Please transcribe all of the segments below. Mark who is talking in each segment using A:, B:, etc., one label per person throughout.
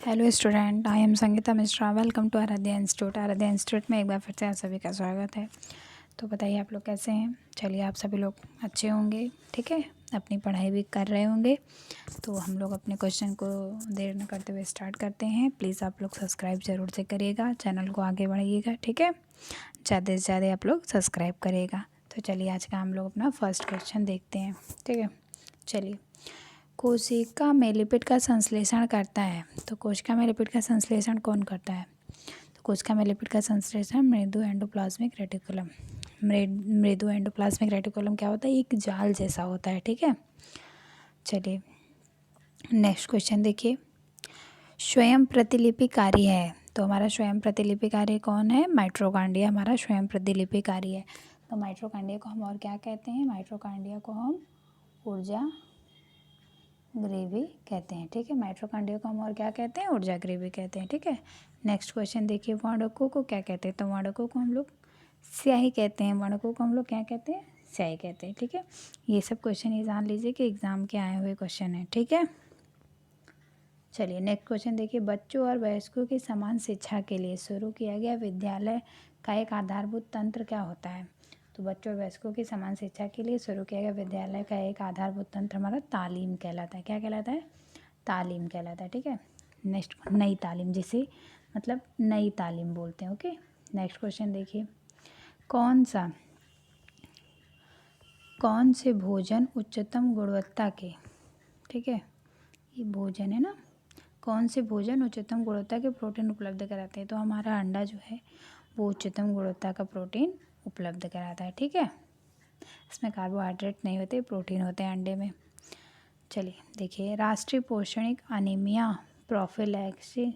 A: Hello student, I am Sangeeta Mishra. Welcome to Aaradhya institute. Aaradhya institute में एक बार फिर से आप सभी का स्वागत है। तो बताइए आप लोग कैसे हैं। चलिए, आप सभी लोग अच्छे होंगे, ठीक है, अपनी पढ़ाई भी कर रहे होंगे। तो हम लोग अपने क्वेश्चन को देर न करते हुए स्टार्ट करते हैं। प्लीज़ आप लोग सब्सक्राइब ज़रूर से करिएगा, चैनल को आगे बढ़ाइएगा, ठीक है। ज़्यादा से ज़्यादा आप लोग सब्सक्राइब करिएगा। तो चलिए, आज का हम लोग अपना फर्स्ट क्वेश्चन देखते हैं, ठीक है। चलिए, कोशिका में लिपिड का संश्लेषण करता है। तो कोशिका में लिपिड का संश्लेषण कौन करता है। तो कोशिका में लिपिड का संश्लेषण मृदु एंडोप्लाज्मिक रेटिकुलम। मृदु एंडोप्लाज्मिक रेटिकुलम क्या होता है, एक जाल जैसा होता है, ठीक है। चलिए नेक्स्ट क्वेश्चन देखिए, स्वयं प्रतिलिपिकारी है। तो हमारा स्वयं प्रतिलिपिकारी कौन है, माइटोकॉन्ड्रिया हमारा स्वयं प्रतिलिपिकारी है। तो माइटोकॉन्ड्रिया को हम और क्या कहते हैं, माइटोकॉन्ड्रिया को हम ऊर्जा ग्रेवी कहते हैं, ठीक है। माइटोकॉन्ड्रिया को हम और क्या कहते हैं, ऊर्जा ग्रेवी कहते हैं, ठीक है। नेक्स्ट क्वेश्चन देखिए, वर्णकों को क्या कहते हैं। तो वर्णकों को हम लोग स्याही कहते हैं। वर्णकों को हम लोग क्या कहते हैं, स्याही कहते हैं, ठीक है। ये सब क्वेश्चन ये जान लीजिए कि एग्जाम के आए हुए क्वेश्चन है, ठीक है। चलिए नेक्स्ट क्वेश्चन देखिए, बच्चों और वयस्कों की समान शिक्षा के लिए शुरू किया गया विद्यालय का एक आधारभूत तंत्र क्या होता है। तो बच्चों और वयस्कों की समान शिक्षा के लिए शुरू किया गया विद्यालय का एक आधारभूत तंत्र हमारा तालीम कहलाता है। क्या कहलाता है, तालीम कहलाता है, ठीक है। नेक्स्ट, नई तालीम, जिसे मतलब नई तालीम बोलते हैं, ओके। नेक्स्ट क्वेश्चन देखिए, कौन से भोजन उच्चतम गुणवत्ता के, ठीक है, ये भोजन है ना, कौन से भोजन उच्चतम गुणवत्ता के प्रोटीन उपलब्ध कराते हैं। तो हमारा अंडा जो है वो उच्चतम गुणवत्ता का प्रोटीन उपलब्ध कराता है, ठीक है। इसमें कार्बोहाइड्रेट नहीं होते, प्रोटीन होते हैं अंडे में। चलिए देखिए, राष्ट्रीय पोषणिक अनीमिया प्रोफिलैक्सिस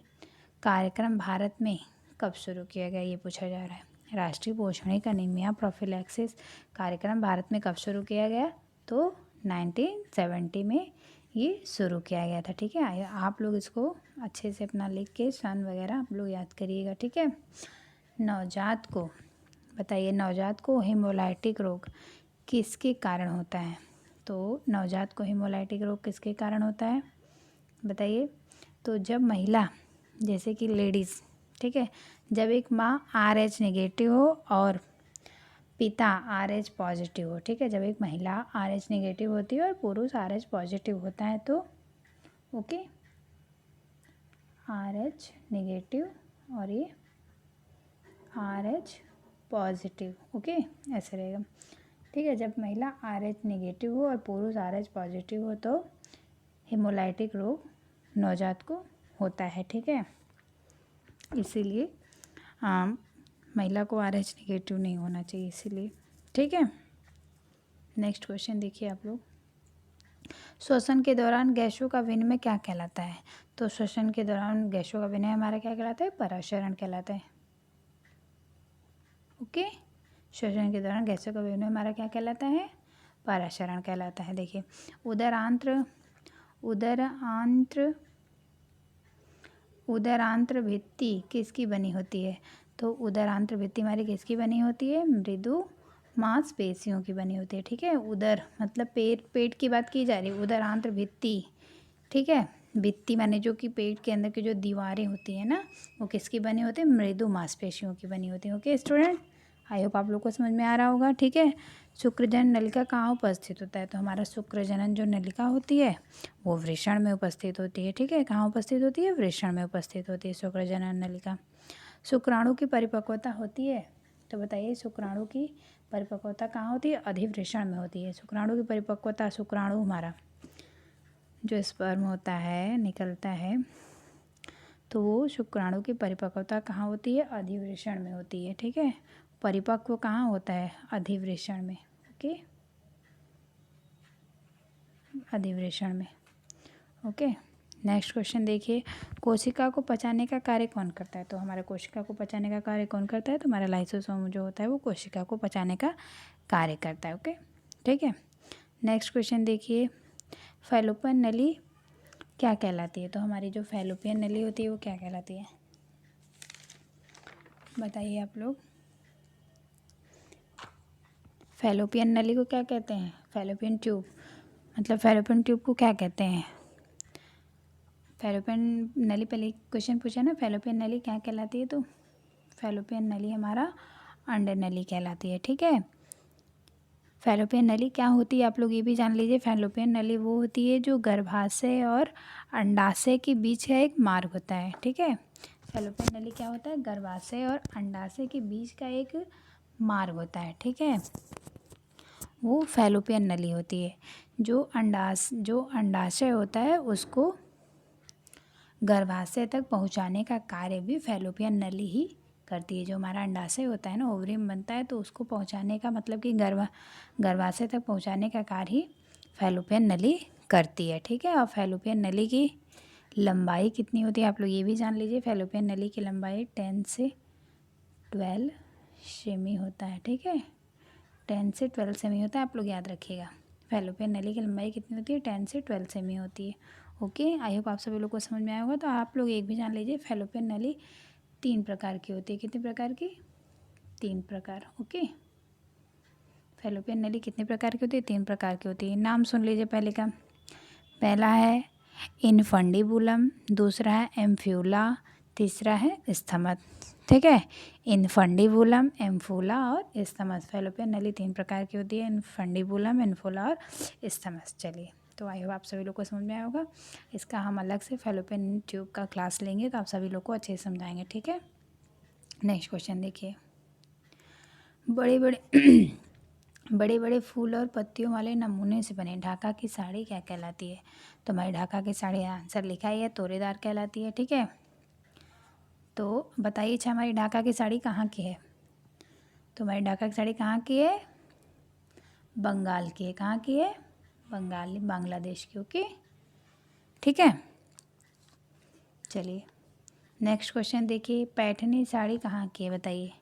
A: कार्यक्रम भारत में कब शुरू किया गया, ये पूछा जा रहा है। राष्ट्रीय पोषणिक अनीमिया प्रोफिलैक्सिस कार्यक्रम भारत में कब शुरू किया गया, तो 1970 में ये शुरू किया गया था, ठीक है। आप लोग इसको अच्छे से अपना लिख के सन वगैरह आप लोग याद करिएगा, ठीक है। नवजात को बताइए, नवजात को हेमोलाइटिक रोग किसके कारण होता है। तो नवजात को हेमोलाइटिक रोग किसके कारण होता है बताइए। तो जब महिला, जैसे कि लेडीज़, ठीक है, जब एक माँ RH नेगेटिव हो और पिता RH पॉजिटिव हो, ठीक है। जब एक महिला RH नेगेटिव होती है और पुरुष RH पॉजिटिव होता है तो ओके, RH नेगेटिव और ये RH पॉजिटिव, ओके, ऐसे रहेगा, ठीक है। जब महिला RH नेगेटिव हो और पुरुष RH पॉजिटिव हो तो हेमोलाइटिक रोग नवजात को होता है, ठीक है। इसीलिए महिला को RH नेगेटिव नहीं होना चाहिए, इसीलिए, ठीक है। नेक्स्ट क्वेश्चन देखिए आप लोग, श्वसन के दौरान गैसों का विनिमय क्या कहलाता है। तो श्वसन के दौरान गैसों का विनिमय हमारा क्या कहलाता है, पराशरण कहलाता है, ओके। श्वसन के दौरान गैसों का विनिमय हमारा क्या कहलाता है, पराशरण कहलाता है। देखिए, उदरांत्र भित्ति किसकी बनी होती है। तो उदरांत्र भित्ति हमारी किसकी बनी होती है, मृदु मांसपेशियों की बनी होती है, ठीक है। उदर मतलब पेट की बात की जा रही है, उदरांत्र भित्ति, ठीक है। भित्ति माने जो कि पेट के अंदर की जो दीवारें होती हैं ना, वो किसकी बनी होती है, मृदु मांसपेशियों की बनी होती है, ओके स्टूडेंट। आई होप आप लोग को समझ में आ रहा होगा, ठीक है। शुक्रजनन नलिका कहाँ उपस्थित होता है। तो हमारा शुक्रजनन जो नलिका होती है वो वृषण में उपस्थित होती है, ठीक है। कहाँ उपस्थित होती है, वृषण में उपस्थित होती है शुक्रजनन नलिका। शुक्राणु की परिपक्वता होती है। तो बताइए, शुक्राणु की परिपक्वता कहाँ होती है, अधिवृषण में होती है। शुक्राणु की परिपक्वता, शुक्राणु हमारा जो स्पर्म होता है निकलता है, तो वो शुक्राणु की परिपक्वता कहाँ होती है, अधिवृषण में होती है, ठीक है। परिपक्व कहाँ होता है, अधिवृषण में, ओके, अधिवृषण में, ओके। नेक्स्ट क्वेश्चन देखिए, कोशिका को पचाने का कार्य कौन करता है। तो हमारे कोशिका को पचाने का कार्य कौन करता है, तो हमारा लाइसोसोम जो होता है वो कोशिका को पचाने का कार्य करता है, ओके, ठीक है। नेक्स्ट क्वेश्चन देखिए, फैलोपियन नली क्या कहलाती है। तो हमारी जो फैलोपियन नली होती है वो क्या कहलाती है, बताइए आप लोग। फैलोपियन नली को क्या कहते हैं, फैलोपियन ट्यूब, मतलब फैलोपियन ट्यूब को क्या कहते हैं, फैलोपियन नली पहले क्वेश्चन पूछा ना, फैलोपियन नली क्या कहलाती है, तो फैलोपियन नली हमारा अंडर नली कहलाती है। ठीक है, फैलोपियन नली क्या होती है आप लोग ये भी जान लीजिए। फैलोपियन नली वो होती है जो गर्भाशय और अंडाशय के बीच का एक मार्ग होता है। ठीक है, फैलोपियन नली क्या होता है, गर्भाशय और अंडाशय के बीच का एक मार्ग होता है। ठीक है, वो फैलोपियन नली होती है। जो अंडाशय होता है उसको गर्भाशय तक पहुंचाने का कार्य भी फैलोपियन नली ही करती है। जो हमारा अंडाशय होता है ना, ओवरी में बनता है, तो उसको पहुंचाने का मतलब कि गर्भाशय तक पहुंचाने का कार्य ही फैलोपियन नली करती है। ठीक है, और फैलोपियन नली की लंबाई कितनी होती है आप लोग ये भी जान लीजिए। फैलोपियन नली की लंबाई 10 से 12 सेमी होता है। ठीक है, 10 से 12 सेमी होता है, आप लोग याद रखिएगा। फैलोपियन नली की लंबाई कितनी होती है, 10 से 12 सेमी होती है। ओके, आई होप आप सभी लोग को समझ में आया होगा। तो आप लोग एक भी जान लीजिए, फैलोपियन नली 3 प्रकार की होती है। कितने प्रकार की, 3 प्रकार। ओके, फैलोपियन नली कितने प्रकार की होती है, 3 प्रकार की होती है। नाम सुन लीजिए पहले का। पहला है इनफंडीबुलम, दूसरा है एम्फ्यूला, तीसरा है स्थमत। ठीक है, इनफंडीबुलम, एम्फूला और स्थमस। फैलोपियन नली 3 प्रकार की होती है, इनफंडीबुलम, इन्फूला और स्थमस। चलिए, तो आई होप आप सभी लोग को समझ में आया होगा। इसका हम अलग से फैलोपियन ट्यूब का क्लास लेंगे तो आप सभी लोग को अच्छे से समझाएंगे। ठीक है, नेक्स्ट क्वेश्चन देखिए। बड़े बड़े बड़े बड़े फूल और पत्तियों वाले नमूने से बने ढाका की साड़ी क्या कहलाती है, तो हमारी ढाका की साड़ी आंसर लिखा ही है, तोरेदार कहलाती है। ठीक है, तो बताइए अच्छा हमारी ढाका की साड़ी कहाँ की है, तो हमारी ढाका की साड़ी कहाँ की है, बंगाल की है। कहाँ की है, बंगाल, बांग्लादेश की। ओके, ठीक है, चलिए नेक्स्ट क्वेश्चन देखिए। पैठनी साड़ी कहाँ की है बताइए,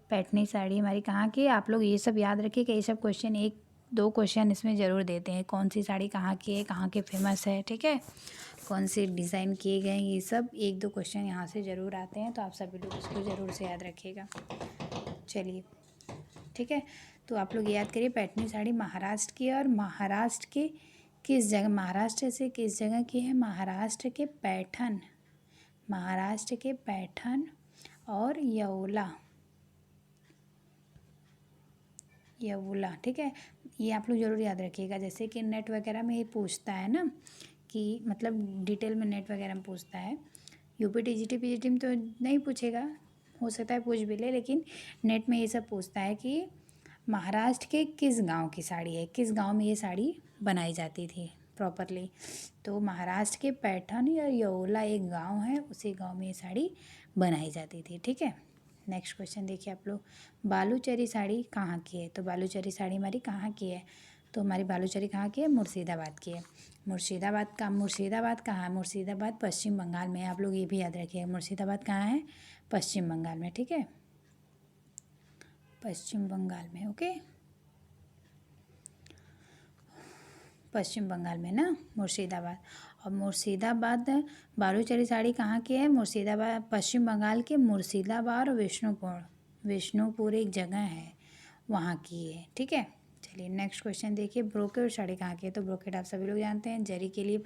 A: पैठनी साड़ी हमारी कहाँ की है। आप लोग ये सब याद रखिए कि ये सब क्वेश्चन 1-2 क्वेश्चन इसमें ज़रूर देते हैं। कौन सी साड़ी कहाँ की है, कहाँ के फेमस है, ठीक है, कौन से डिज़ाइन किए गए हैं, ये सब 1-2 क्वेश्चन यहाँ से ज़रूर आते हैं। तो आप सभी लोग इसको ज़रूर से याद रखिएगा। चलिए, ठीक है, तो आप लोग याद करिए पैठनी साड़ी महाराष्ट्र की है। और महाराष्ट्र के किस जगह, महाराष्ट्र से किस जगह की है, महाराष्ट्र के पैठन, महाराष्ट्र के पैठन और यवुला। ठीक है, ये आप लोग ज़रूर याद रखिएगा। जैसे कि नेट वगैरह में ये पूछता है ना, कि मतलब डिटेल में नेट वगैरह में पूछता है। यूपी टीजीटी पीजीटी में तो नहीं पूछेगा, हो सकता है पूछ भी ले, लेकिन नेट में ये सब पूछता है कि महाराष्ट्र के किस गांव की साड़ी है, किस गांव में ये साड़ी बनाई जाती थी प्रॉपरली। तो महाराष्ट्र के पैठन या यवुला एक गांव है, उसी गांव में ये साड़ी बनाई जाती थी। ठीक है, नेक्स्ट क्वेश्चन देखिए आप लोग। बालूचरी साड़ी कहाँ की है, तो बालूचरी साड़ी हमारी कहाँ की है, तो हमारी बालूचरी कहाँ की है, मुर्शिदाबाद की है। मुर्शिदाबाद कहाँ है, मुर्शिदाबाद पश्चिम बंगाल में है। आप लोग ये भी याद रखिए, मुर्शिदाबाद कहाँ है, पश्चिम बंगाल में। ठीक है, पश्चिम बंगाल में। ओके, पश्चिम बंगाल में ना मुर्शिदाबाद। और मुर्शिदाबाद बालूचरी साड़ी कहाँ की है, मुर्शिदाबाद पश्चिम बंगाल के मुर्शिदाबाद और विष्णुपुर एक जगह है, वहाँ की है। ठीक है, चलिए नेक्स्ट क्वेश्चन देखिए। ब्रोकेड साड़ी कहाँ की है, तो ब्रोकेड आप सभी लोग जानते हैं जरी के लिए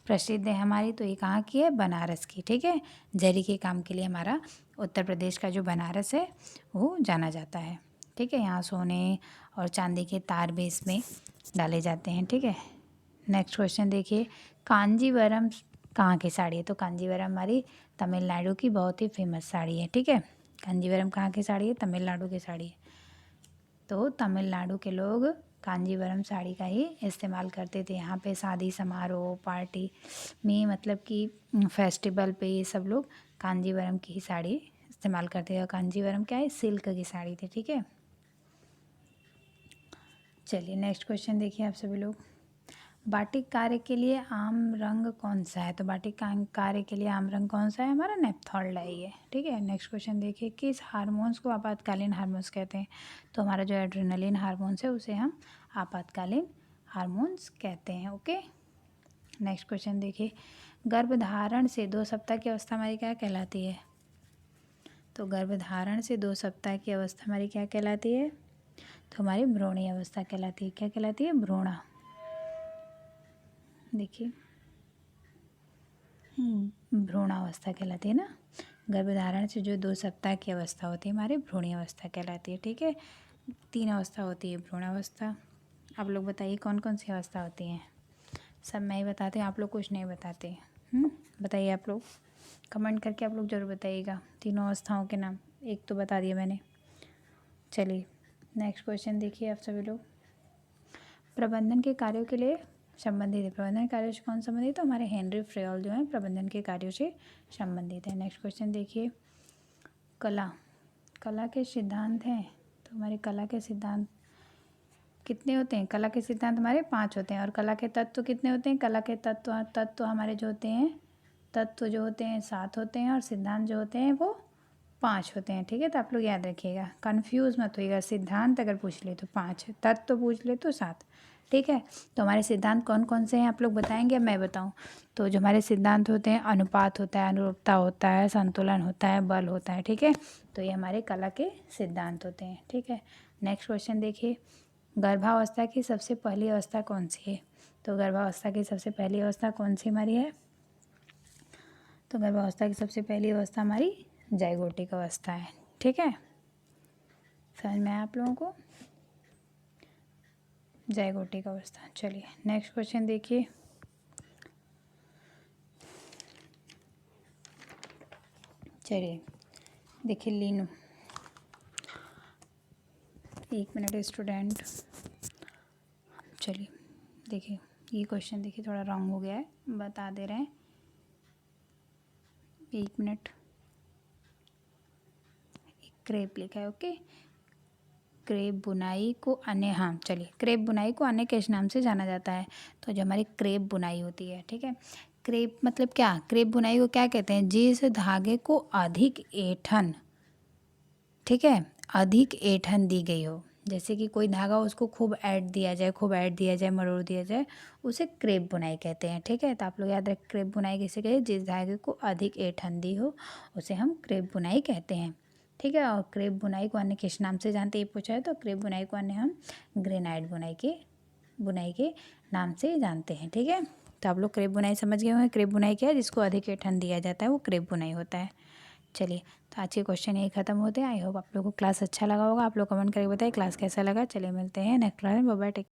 A: प्रसिद्ध है हमारी, तो ये कहाँ की है, बनारस की। ठीक है, जरी के काम के लिए हमारा उत्तर प्रदेश का जो बनारस है वो जाना जाता है। ठीक है, यहाँ सोने और चांदी के तार भी इसमें डाले जाते हैं। ठीक है, नेक्स्ट क्वेश्चन देखिए। कांजीवरम कहाँ की साड़ी है, तो कांजीवरम हमारी तमिलनाडु की बहुत ही फेमस साड़ी है। ठीक है, कांजीवरम कहाँ की साड़ी है, तमिलनाडु की साड़ी है। तो तमिलनाडु के लोग कांजीवरम साड़ी का ही इस्तेमाल करते थे। यहाँ पे शादी समारोह पार्टी में, मतलब कि फेस्टिवल पे ये सब लोग कांजीवरम की ही साड़ी इस्तेमाल करते थे। कांजीवरम क्या है, सिल्क की साड़ी थी। ठीक है, चलिए नेक्स्ट क्वेश्चन देखिए आप सभी लोग। बाटिक कार्य के लिए आम रंग कौन सा है, तो बाटिक कार्य के लिए आम रंग कौन सा है, हमारा नेप्थॉल्ड है ये। ठीक है, नेक्स्ट क्वेश्चन देखिए। किस हार्मोन्स को आपातकालीन हार्मोन्स कहते हैं, तो हमारा जो एड्रेनलिन हार्मोन्स है उसे हम आपातकालीन हार्मोन्स कहते हैं। ओके, नेक्स्ट क्वेश्चन देखिए। गर्भधारण से 2 सप्ताह की अवस्था हमारी क्या कहलाती है, तो गर्भधारण से 2 सप्ताह की अवस्था हमारी क्या कहलाती है, तो हमारी भ्रूणी अवस्था कहलाती है। क्या कहलाती है, भ्रूणा। देखिए भ्रूणावस्था कहलाती है ना। गर्भधारण से जो 2 सप्ताह की अवस्था होती है हमारी भ्रूणी अवस्था कहलाती है, ठीक है। 3 अवस्था होती है भ्रूणावस्था। आप लोग बताइए कौन कौन सी अवस्था होती हैं। सब मैं ही बताती हूँ, आप लोग कुछ नहीं बताते। बताइए आप लोग, कमेंट करके आप लोग ज़रूर बताइएगा तीनों अवस्थाओं के नाम। एक तो बता दिया मैंने। चलिए नेक्स्ट क्वेश्चन देखिए आप सभी लोग। प्रबंधन के कार्यों के लिए संबंधित है। प्रबंधन कार्यों से कौन संबंधित है? तो हमारे हेनरी फ्रेयल जो है प्रबंधन के कार्यों से संबंधित है। नेक्स्ट क्वेश्चन देखिए। कला के सिद्धांत हैं। तो हमारे कला के सिद्धांत कितने होते हैं? कला के सिद्धांत हमारे 5 होते हैं। और कला के तत्व कितने होते हैं? कला के तत्व हमारे जो होते हैं, तत्व जो होते हैं 7 होते हैं और सिद्धांत जो होते हैं वो 5 होते हैं, ठीक है। तो आप लोग याद रखिएगा, कन्फ्यूज़ मत होइएगा। सिद्धांत अगर पूछ ले तो 5, तत्व पूछ ले तो 7, ठीक है। तो हमारे सिद्धांत कौन कौन से हैं आप लोग बताएंगे, मैं बताऊं? तो जो हमारे सिद्धांत होते हैं, अनुपात होता है, अनुरूपता होता है, संतुलन होता है, बल होता है, ठीक है। तो ये हमारे कला के सिद्धांत होते हैं, ठीक है। नेक्स्ट क्वेश्चन देखिए। गर्भावस्था की सबसे पहली अवस्था कौन सी है? तो गर्भावस्था की सबसे पहली अवस्था कौन सी हमारी है? तो गर्भावस्था की सबसे पहली अवस्था हमारी जाइगोटिक अवस्था है, ठीक है। समझ में आया आप लोगों को? जाइगोटिक अवस्था। चलिए नेक्स्ट क्वेश्चन देखिए। चलिए देखिए लीनू, 1 मिनट स्टूडेंट। चलिए देखिए ये क्वेश्चन देखिए थोड़ा रॉन्ग हो गया है, बता दे रहे हैं। 1 मिनट। क्रेप लिखा है, ओके। क्रेप बुनाई को अन्य, हाँ चलिए, क्रेप बुनाई को अन्य किस नाम से जाना जाता है? तो जो हमारी क्रेप बुनाई होती है, ठीक है। क्रेप मतलब क्या? क्रेप बुनाई को क्या कहते हैं? जिस धागे को अधिक ऐंठन, ठीक है, अधिक ऐंठन दी गई हो। जैसे कि कोई धागा उसको खूब ऐंठ दिया जाए, खूब ऐंठ दिया जाए, मरोड़ दिया जाए, उसे क्रेप बुनाई कहते हैं, ठीक है। तो आप लोग याद रखें, क्रेप बुनाई किसे कहते हैं? जिस धागे को अधिक ऐंठन दी हो उसे हम क्रेप बुनाई कहते हैं, ठीक है। और क्रेप बुनाई को अन्य किस नाम से जानते हैं, ये पूछा है। तो क्रेप बुनाई को अन्य हम ग्रेनाइट बुनाई के नाम से जानते हैं, ठीक है। तो आप लोग क्रेप बुनाई समझ गए होंगे। क्रेप बुनाई क्या है? जिसको अधिक ऐंठन दिया जाता है वो क्रेप बुनाई होता है। चलिए तो आज के क्वेश्चन यही खत्म होते हैं। आई होप आप लोगों को क्लास अच्छा लगा होगा। आप लोग कमेंट करके बताइए क्लास कैसा लगा। चलिए मिलते हैं नेक्स्ट क्लास में। Bye bye.